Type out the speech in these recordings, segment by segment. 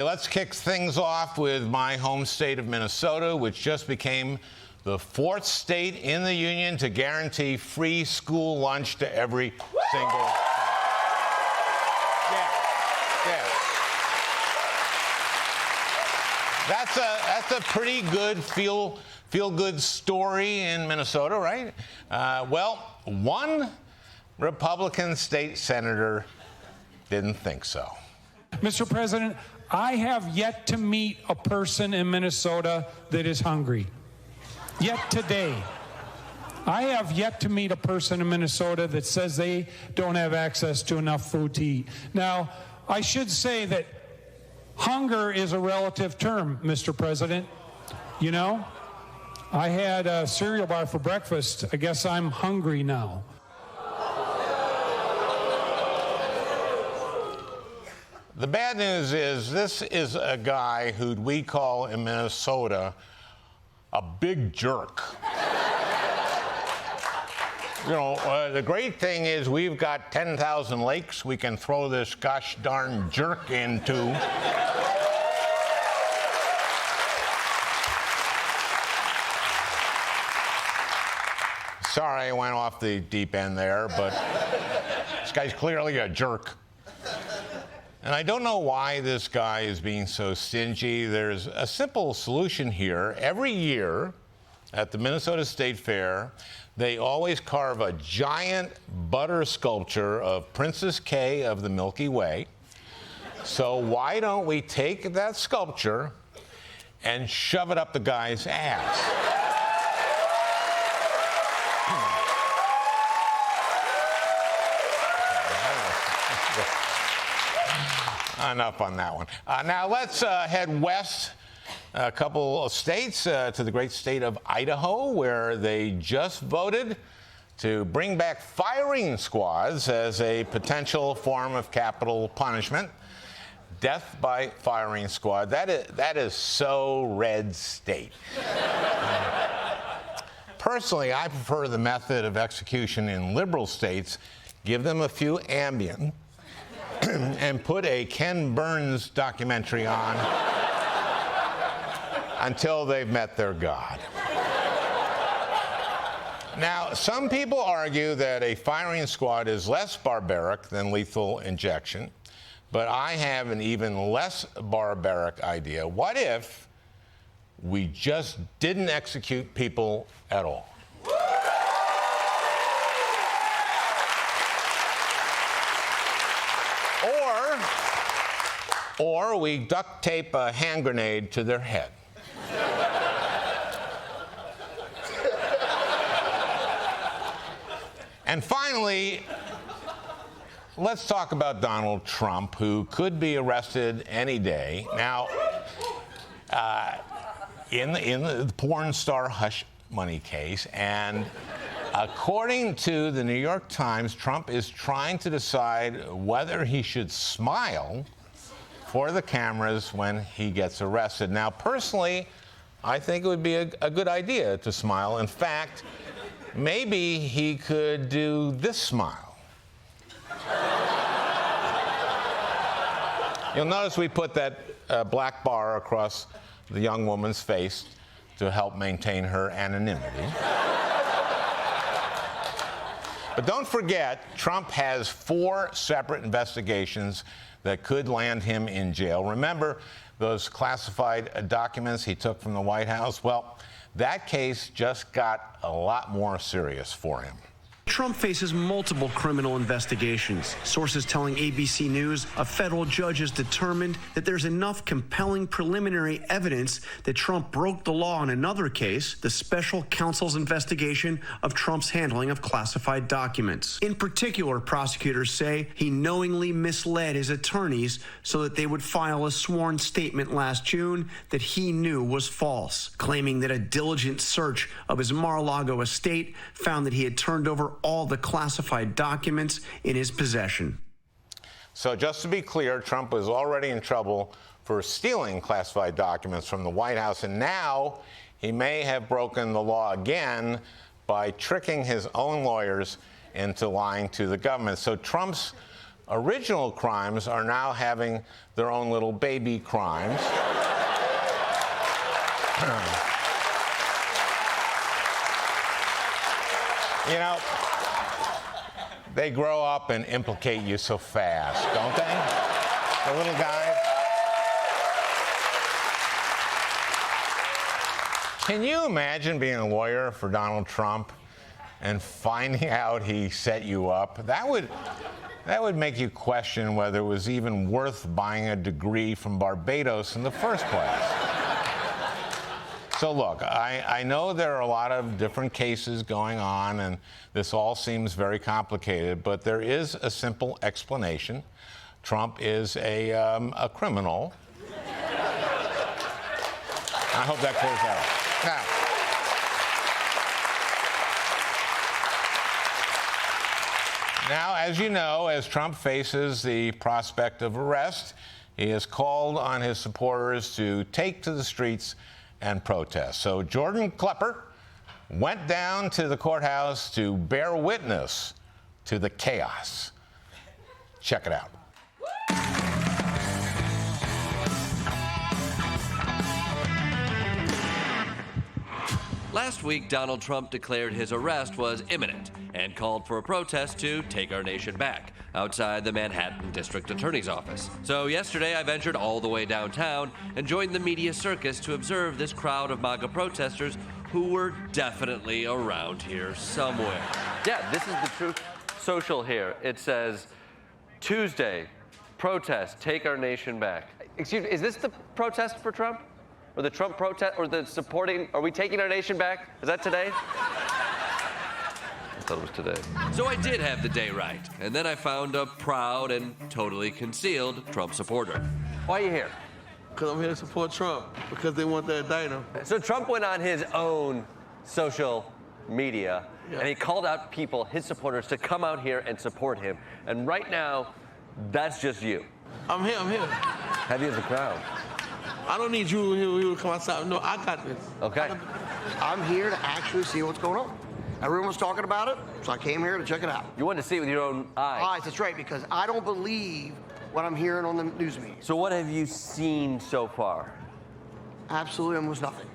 Let's kick things off with my home state of Minnesota, which just became the 4th state in the union to guarantee free school lunch to every single child. Yeah. That's a pretty good feel-good story in Minnesota, right? Well, one Republican state senator didn't think so. Mr. President, I have yet to meet a person in Minnesota that is hungry. Yet today. I have yet to meet a person in Minnesota that says they don't have access to enough food to eat. Now, I should say that hunger is a relative term, Mr. President. You know, I had a cereal bar for breakfast. I guess I'm hungry now. The bad news is this is a guy who we call in Minnesota a big jerk. You know, the great thing is we've got 10,000 lakes we can throw this gosh darn jerk into. Sorry I went off the deep end there, but this guy's clearly a jerk. And I don't know why this guy is being so stingy. There's a simple solution here. Every year at the Minnesota State Fair, they always carve a giant butter sculpture of Princess Kay of the Milky Way. So why don't we take that sculpture and shove it up the guy's ass? Enough on that one. Now let's head west a couple of states to the great state of Idaho, where they just voted to bring back firing squads as a potential form of capital punishment. Death by firing squad. That is so red state. Personally, I prefer the method of execution in liberal states. Give them a few Ambien and put a Ken Burns documentary on until they've met their God. Now, some people argue that a firing squad is less barbaric than lethal injection, but I have an even less barbaric idea. What if we just didn't execute people at all? Or we duct tape a hand grenade to their head. And finally, let's talk about Donald Trump, who could be arrested any day. Now, in the porn star hush money case, and according to the New York Times, Trump is trying to decide whether he should smile for the cameras when he gets arrested. Now, personally, I think it would be a good idea to smile. In fact, maybe he could do this smile. You'll notice we put that black bar across the young woman's face to help maintain her anonymity. But don't forget, Trump has 4 separate investigations that could land him in jail. Remember those classified documents he took from the White House? Well, that case just got a lot more serious for him. Trump faces multiple criminal investigations. Sources telling ABC News a federal judge has determined that there's enough compelling preliminary evidence that Trump broke the law in another case, the special counsel's investigation of Trump's handling of classified documents. In particular, prosecutors say he knowingly misled his attorneys so that they would file a sworn statement last June that he knew was false, claiming that a diligent search of his Mar-a-Lago estate found that he had turned over all the classified documents in his possession. So just to be clear, Trump was already in trouble for stealing classified documents from the White House, and now he may have broken the law again by tricking his own lawyers into lying to the government. So Trump's original crimes are now having their own little baby crimes. You know, they grow up and implicate you so fast, don't they? The little guys. Can you imagine being a lawyer for Donald Trump and finding out he set you up? That would make you question whether it was even worth buying a degree from Barbados in the first place. So look, I know there are a lot of different cases going on, and this all seems very complicated, but there is a simple explanation. Trump is a criminal. I hope that clears that up. Now, as you know, as Trump faces the prospect of arrest, he has called on his supporters to take to the streets and protest. So Jordan Klepper went down to the courthouse to bear witness to the chaos. Check it out. Last week, Donald Trump declared his arrest was imminent and called for a protest to take our nation back outside the Manhattan District Attorney's office. So yesterday, I ventured all the way downtown and joined the media circus to observe this crowd of MAGA protesters who were definitely around here somewhere. Yeah, this is the Truth Social here. It says, Tuesday, protest, take our nation back. Excuse me, is this the protest for Trump? Or the Trump protest, or the supporting, are we taking our nation back? Is that today? I thought it was today. So I did have the day right, and then I found a proud and totally concealed Trump supporter. Why are you here? Because I'm here to support Trump, because they want to indict him. So Trump went on his own social media, and he called out people, his supporters, to come out here and support him. And right now, that's just you. I'm here. Heavy as a crowd. I don't need you to come outside. No, I got this. Okay. I'm here to actually see what's going on. Everyone was talking about it, so I came here to check it out. You wanted to see it with your own eyes. That's right, because I don't believe what I'm hearing on the news media. So what have you seen so far? Absolutely almost nothing.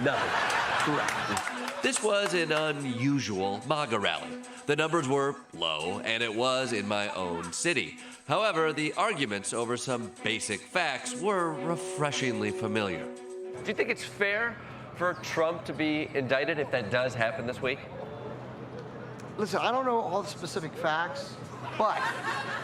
Nothing. Correct. This was an unusual MAGA rally. The numbers were low, and it was in my own city. However, the arguments over some basic facts were refreshingly familiar. Do you think it's fair for Trump to be indicted if that does happen this week? Listen, I don't know all the specific facts, but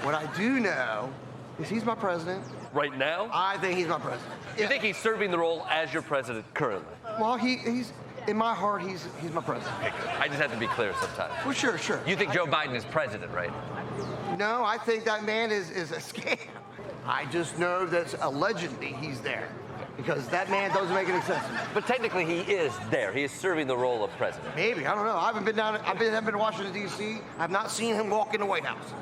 what I do know is he's my president. Right now? I think he's my president. You think he's serving the role as your president currently? Well, he's in my heart, he's my president. I just have to be clear sometimes. Well, sure. You think Joe Biden is president, right? No, I think that man is a scam. I just know that allegedly he's there, because that man doesn't make any sense to me. But technically he is there. He is serving the role of president. Maybe, I don't know. I haven't been down. I've been to Washington D.C. I've not seen him walk in the White House.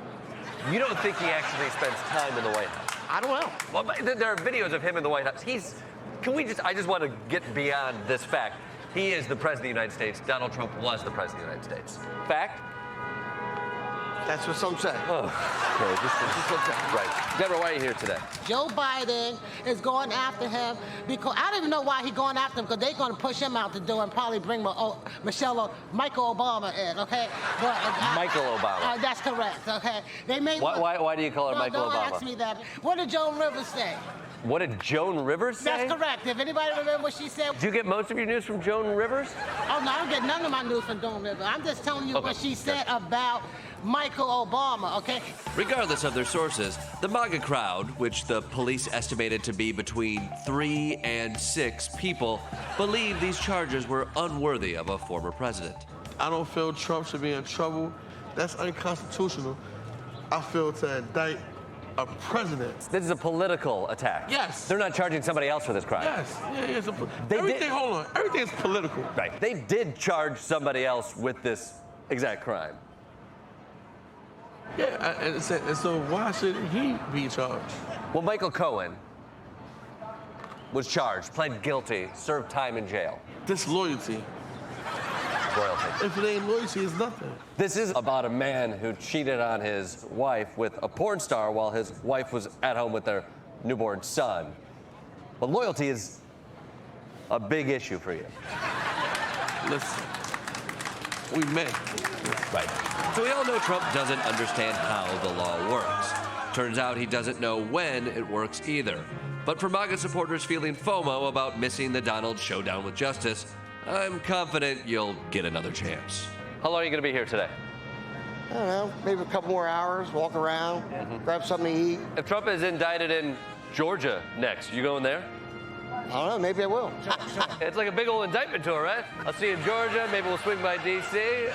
You don't think he actually spends time in the White House? I don't know. Well, there are videos of him in the White House. I just want to get beyond this fact. He is the president of the United States. Donald Trump was the president of the United States. Fact? That's what some say. Oh, okay. This is right. Deborah, why are you here today? Joe Biden is going after him because I don't even know why he's going after him, because they're going to push him out the door and probably bring Michael Obama in, okay? But, Michael Obama. That's correct, okay? They may. Why do you call her Michael Obama? Obama? Don't ask me that. What did Joan Rivers say? What did Joan Rivers say? That's correct. If anybody remember what she said. Do you get most of your news from Joan Rivers? Oh, no, I don't get none of my news from Joan Rivers. I'm just telling you what she said about Michael Obama, okay? Regardless of their sources, the MAGA crowd, which the police estimated to be between 3 and 6 people, believe these charges were unworthy of a former president. I don't feel Trump should be in trouble. That's unconstitutional. I feel to indict a president. This is a political attack. Yes. They're not charging somebody else for this crime. Yes. Hold on. Everything is political. Right. They did charge somebody else with this exact crime. Yeah, and so why should he be charged? Well, Michael Cohen was charged, pled guilty, served time in jail. Disloyalty. royalty. If it ain't loyalty, it's nothing. This is about a man who cheated on his wife with a porn star while his wife was at home with their newborn son. But loyalty is a big issue for you. Listen, we men. Right. So we all know Trump doesn't understand how the law works. Turns out he doesn't know when it works either. But for MAGA supporters feeling FOMO about missing the Donald showdown with justice, I'm confident you'll get another chance. How long are you going to be here today? I don't know, maybe a couple more hours, walk around, grab something to eat. If Trump is indicted in Georgia next, you going there? I don't know, maybe I will. It's like a big old indictment tour, right? I'll see you in Georgia. Maybe we'll swing by D.C.